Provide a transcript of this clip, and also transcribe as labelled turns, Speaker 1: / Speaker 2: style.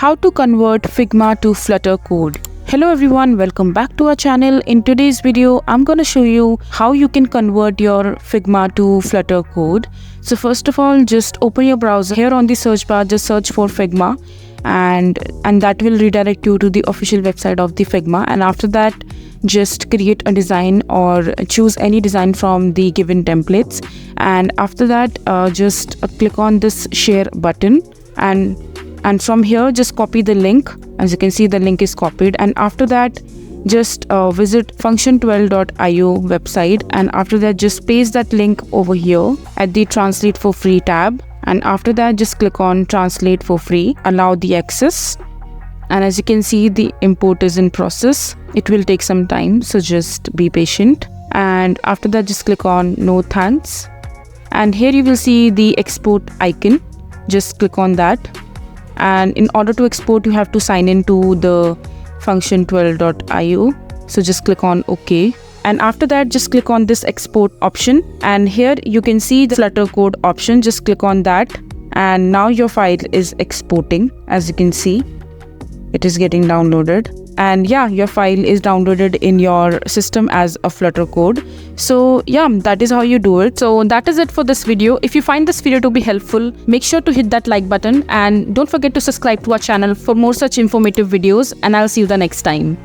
Speaker 1: How to convert Figma to Flutter code. Hello everyone, welcome back to our channel. In today's video, I'm going to show you how you can convert your Figma to Flutter code. So first of all, just open your browser. Here on the search bar, just search for Figma and that will redirect you to the official website of the Figma. And after that, just create a design or choose any design from the given templates. And after that, just click on this share button and from here just copy the link. As you can see, the link is copied, and after that just visit function12.io website, and after that just paste that link over here at the translate for free tab, and after that just click on translate for free, allow the access, and as you can see the import is in process. It will take some time, so just be patient. And after that just click on no thanks, and here you will see the export icon. Just click on that, and in order to export you have to sign in to the function12.io, so just click on OK. And after that just click on this export option, and here you can see the Flutter code option. Just click on that, and now your file is exporting. As you can see, it is getting downloaded, and yeah, your file is downloaded in your system as a Flutter code. So yeah, that is how you do it. So that is it for this video. If you find this video to be helpful, make sure to hit that like button, and don't forget to subscribe to our channel for more such informative videos, and I'll see you the next time.